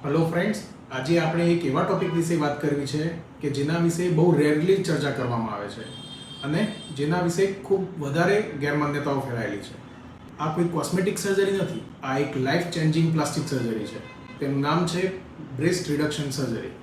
Hello friends, આજે આપણે એક એવા ટોપિક વિશે વાત કરવી છે કે જેના વિશે બહુ રેરલી ચર્ચા કરવામાં આવે છે અને જેના વિશે ખૂબ વધારે ગેરમાન્યતાઓ ફેલાયેલી છે. આ કોઈ કોસ્મેટિક સર્જરી નથી, આ એક લાઈફ ચેન્જિંગ પ્લાસ્ટિક સર્જરી છે. તેનું નામ છે breast reduction surgery.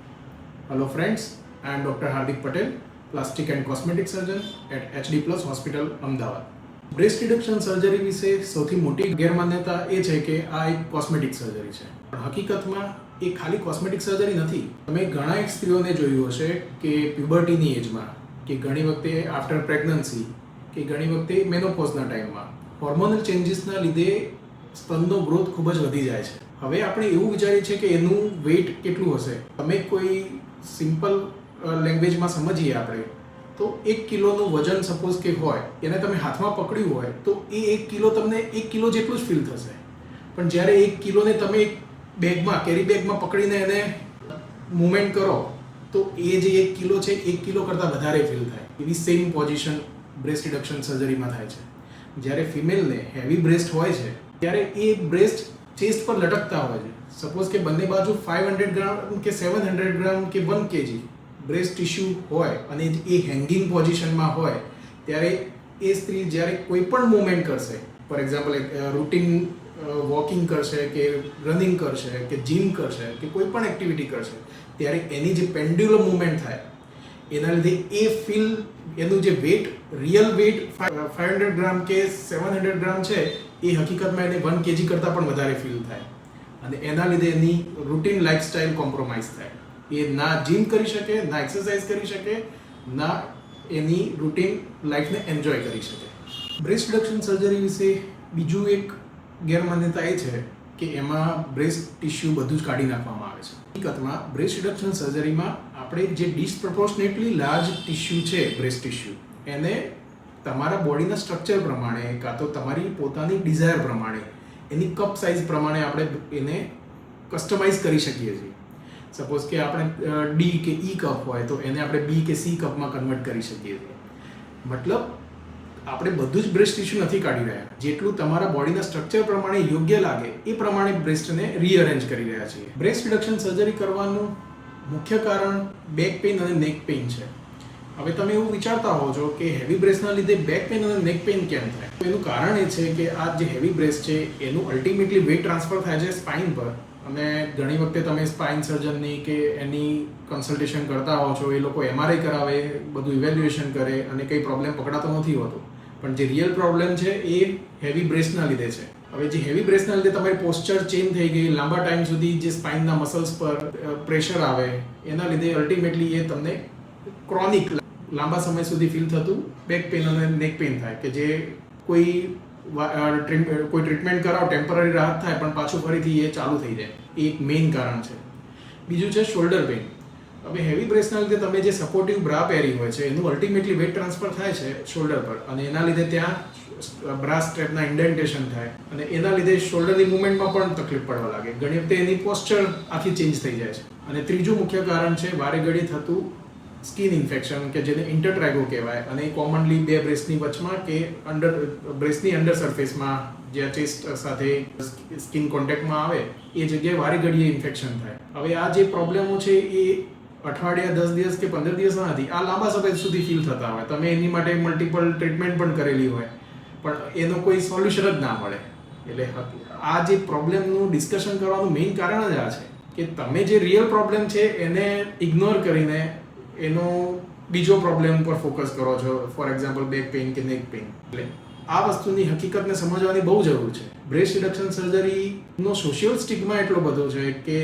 Hello friends, I am doctor Hardik Patel, plastic and cosmetic surgeon at HD Plus hospital, Ahmedabad. Breast reduction surgery વિશે સૌથી મોટી ગેરમાન્યતા એ છે કે આ એક કોસ્મેટિક સર્જરી છે. પણ હકીકતમાં એ ખાલી કોસ્મેટિક સર્જરી નથી. તમે ઘણા એક સ્ત્રીઓને જોયું હશે કે પ્યુબર્ટીની એજમાં, કે ઘણી વખતે આફ્ટર પ્રેગ્નન્સી, કે ઘણી વખતે મેનોપોઝના ટાઈમમાં હોર્મોનલ ચેન્જીસના લીધે સ્તનનો ગ્રોથ ખૂબ જ વધી જાય છે. હવે આપણે એવું વિચારીએ છીએ કે એનું વેઇટ કેટલું હશે. તમે કોઈ સિમ્પલ લેંગ્વેજમાં સમજીએ આપણે તો 1 કિલોનું વજન સપોઝ કે હોય, એને તમે હાથમાં પકડ્યું હોય તો એ 1 કિલો તમને 1 કિલો જેટલું જ ફીલ થશે. પણ જ્યારે 1 કિલોને તમે એક બેગમાં, કેરી બેગમાં પકડીને એને મૂવમેન્ટ કરો તો એ જે 1 કિલો છે 1 કિલો કરતાં વધારે ફીલ થાય. એવી સેમ પોઝિશન બ્રેસ્ટ રિડક્શન સર્જરીમાં થાય છે. જ્યારે ફિમેલને હેવી બ્રેસ્ટ હોય છે ત્યારે એ બ્રેસ્ટ ચેસ્ટ પર લટકતા હોય છે. સપોઝ કે બંને બાજુ 500 ગ્રામ કે 700 ગ્રામ કે 1 kg બ્રેસ્ટ ટિશ્યુ હોય અને એ હેંગિંગ પોઝિશનમાં હોય ત્યારે એ સ્ત્રી જ્યારે કોઈ પણ મૂવમેન્ટ કરશે, ફોર એક્ઝામ્પલ રૂટીન વોકિંગ કરશે કે રનિંગ કરશે કે જીમ કરશે કે કોઈ પણ એક્ટિવિટી કરશે, ત્યારે એની જે પેન્ડ્યુલમ મૂવમેન્ટ થાય એના લીધે એ ફીલ, એનું જે વેટ, રિયલ વેટ 500 ગ્રામ કે 700 ગ્રામ છે એ હકીકતમાં એને 1 kg કરતાં પણ વધારે ફીલ થાય અને એના લીધે એની રૂટીન લાઈફસ્ટાઈલ કોમ્પ્રોમાઇઝ થાય. એ ના જીમ કરી શકે, ના એક્સરસાઇઝ કરી શકે, ના એની રૂટીન લાઈફને એન્જોય કરી શકે. બ્રેસ્ટ રિડક્શન સર્જરી વિશે બીજું એક ગેરમાન્યતા એ છે કે એમાં બ્રેસ્ટ ટિશ્યુ બધું જ કાઢી નાખવામાં આવે છે. હકીકતમાં બ્રેસ્ટ રિડક્શન સર્જરીમાં આપણે જે ડિસ્પ્રોપોર્શનેટલી લાર્જ ટિશ્યુ છે, બ્રેસ્ટ ટિશ્યુ, એને તમારા બોડીના સ્ટ્રક્ચર પ્રમાણે કાં તો તમારી પોતાની ડિઝાયર પ્રમાણે, એની કપ સાઇઝ પ્રમાણે આપણે એને કસ્ટમાઇઝ કરી શકીએ છીએ. સપોઝ કે આપણે ડી કે ઈ કપ હોય તો એને આપણે બી કે સી કપમાં કન્વર્ટ કરી શકીએ છીએ. મતલબ આપણે બધું જ બ્રેસ્ટ ટિશ્યુ નથી કાઢી રહ્યા. જેટલું તમારા બોડીના સ્ટ્રક્ચર પ્રમાણે યોગ્ય લાગે એ પ્રમાણે બ્રેસ્ટને રીઅરેન્જ કરી રહ્યા છીએ. બ્રેસ્ટ રિડક્શન સર્જરી કરવાનું મુખ્ય કારણ બેક પેઇન અને નેક પેઇન છે. હવે તમે એવું વિચારતા હો છો કે હેવી બ્રેસ્ટના લીધે બેક પેઇન અને નેક પેઇન કેમ થાય? તો એનું કારણ એ છે કે આ જે હેવી બ્રેસ્ટ છે એનું અલ્ટિમેટલી વેટ ટ્રાન્સફર થાય છે સ્પાઇન પર. અને ઘણી વખતે તમે સ્પાઇન સર્જનની કે એની કન્સલ્ટેશન કરતા હો છો, એ લોકો MRI કરાવે, બધું ઇવેલ્યુએશન કરે અને કંઈ પ્રોબ્લેમ પકડાતો નથી હોતો. પણ જે રિયલ પ્રોબ્લેમ છે એ હેવી બ્રેસ્ટના લીધે છે. હવે જે હેવી બ્રેસ્ટના લીધે તમારી પોસ્ચર ચેન્જ થઈ ગઈ, લાંબા ટાઈમ સુધી જે સ્પાઇનના મસલ્સ પર પ્રેશર આવે, એના લીધે અલ્ટિમેટલી એ તમને ક્રોનિક, લાંબા સમય સુધી ફીલ થતું બેક પેઇન અને નેક પેઇન થાય કે જે કોઈ ટ્રીટમેન્ટ કરાવો, ટેમ્પરરી રાહત થાય પણ પાછું ફરીથી એ ચાલુ થઈ જાય. એ એક મેઇન કારણ છે. બીજું છે શોલ્ડર પેઇન. હવે હેવી બ્રેસ્ટના લીધે તમે જે સપોર્ટિવ બ્રા પહેરી હોય છે એનું અલ્ટિમેટલી વેટ ટ્રાન્સફર થાય છે શોલ્ડર પર અને એના લીધે ત્યાં બ્રા સ્ટ્રેપના ઇન્ડેન્ટેશન થાય અને એના લીધે શોલ્ડરની મૂવમેન્ટમાં પણ તકલીફ પડવા લાગે. ઘણી વખતે એની પોસ્ચર આખી ચેન્જ થઈ જાય છે. અને ત્રીજું મુખ્ય કારણ છે વારે ઘડી થતું સ્કિન ઇન્ફેક્શન કે જેને ઇન્ટરટ્રેગો કહેવાય અને કોમનલી બે બ્રેસ્ટની વચમાં કે બ્રેસ્ટની અંડર સરફેસમાં જ્યાં ચેસ્ટ સાથે સ્કિન કોન્ટેક્ટમાં આવે એ જગ્યાએ વારે ઘડીએ ઇન્ફેક્શન થાય. હવે આ જે પ્રોબ્લેમો છે એ અઠવાડિયા, 10 દિવસ કે 15 દિવસના નથી, આ લાંબા સમય સુધી ફીલ થતા હોય. તમે એની માટે મલ્ટિપલ ટ્રીટમેન્ટ પણ કરેલી હોય પણ એનો કોઈ સોલ્યુશન જ ના મળે. એટલે આ જે પ્રોબ્લેમનું ડિસ્કશન કરવાનું મેઇન કારણ જ આ છે કે તમે જે રિયલ પ્રોબ્લેમ છે એને ઇગ્નોર કરીને એનો બીજો પ્રોબ્લેમ પર ફોકસ કરો છો, ફોર એક્ઝામ્પલ બેક પેઇન કે નેક પેઇન. એટલે આ વસ્તુની હકીકતને સમજવાની બહુ જરૂર છે. બ્રેસ્ટ રિડક્શન સર્જરીનો સોશિયલ સ્ટિગ્મા એટલો બધો છે કે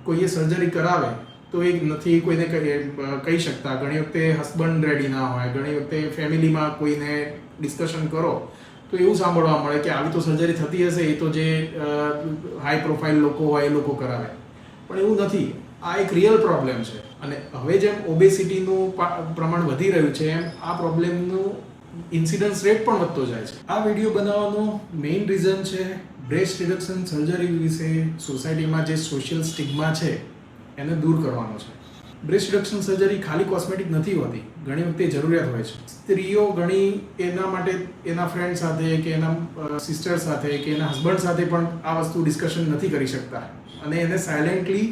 કોઈએ સર્જરી કરાવે તો એ નથી કોઈને કહી શકતા. ઘણી વખતે હસબન્ડ રેડી ના હોય, ઘણી વખતે ફેમિલીમાં કોઈને ડિસ્કશન કરો તો એવું સાંભળવા મળે કે આવી તો સર્જરી થતી હશે, એ તો જે હાઈ પ્રોફાઇલ લોકો હોય એ લોકો કરાવે. પણ એવું નથી. આ એક રિયલ પ્રોબ્લેમ છે અને હવે જેમ ઓબેસિટીનું પ્રમાણ વધી રહ્યું છે એમ આ પ્રોબ્લેમનું ઇન્સિડન્સ રેટ પણ વધતો જાય છે. આ વિડીયો બનાવવાનો મેઇન રીઝન છે બ્રેસ્ટ રિડક્શન સર્જરી વિશે સોસાયટીમાં જે સોશિયલ સ્ટિગ્મા છે એને દૂર કરવાનો છે. બ્રેસ્ટ રિડક્શન સર્જરી ખાલી કોસ્મેટિક નથી હોતી, ઘણી વખતે જરૂરિયાત હોય છે. સ્ત્રીઓ ઘણી એના માટે એના ફ્રેન્ડ સાથે કે એના સિસ્ટર સાથે કે એના હસબન્ડ સાથે પણ આ વસ્તુ ડિસ્કશન નથી કરી શકતા અને એને સાયલેન્ટલી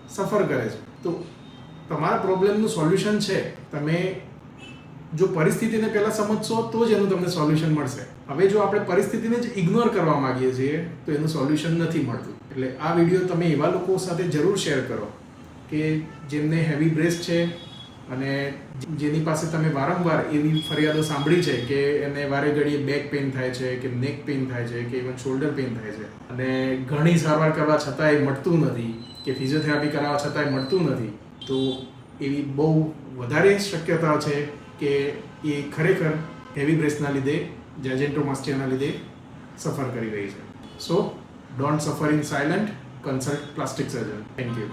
સફર કરે છે. તો તમારા પ્રોબ્લેમનું સોલ્યુશન છે. તમે જો પરિસ્થિતિને પહેલાં સમજશો તો જ એનું તમને સોલ્યુશન મળશે. હવે જો આપણે પરિસ્થિતિને જ ઇગ્નોર કરવા માંગીએ છીએ તો એનું સોલ્યુશન નથી મળતું. એટલે આ વિડીયો તમે એવા લોકો સાથે જરૂર શેર કરો કે જેમને હેવી બ્રેસ્ટ છે અને જેની પાસે તમે વારંવાર એવી ફરિયાદો સાંભળી છે કે એને વારે ઘડીએ બેક પેઇન થાય છે કે નેક પેઇન થાય છે કે ઇવન શોલ્ડર પેઇન થાય છે અને ઘણી સારવાર કરવા છતાંય મળતું નથી કે ફિઝિયોથેરાપી કરાવવા છતાંય મળતું નથી. તો એવી બહુ વધારે શક્યતા છે કે એ ખરેખર હેવી બ્રેસ્ટના લીધે જેજેન્ટોમાસ્ટિયાના લીધે સફર કરી રહી છે. સો ડોન્ટ સફર in silent, consult plastic surgeon. Thank you.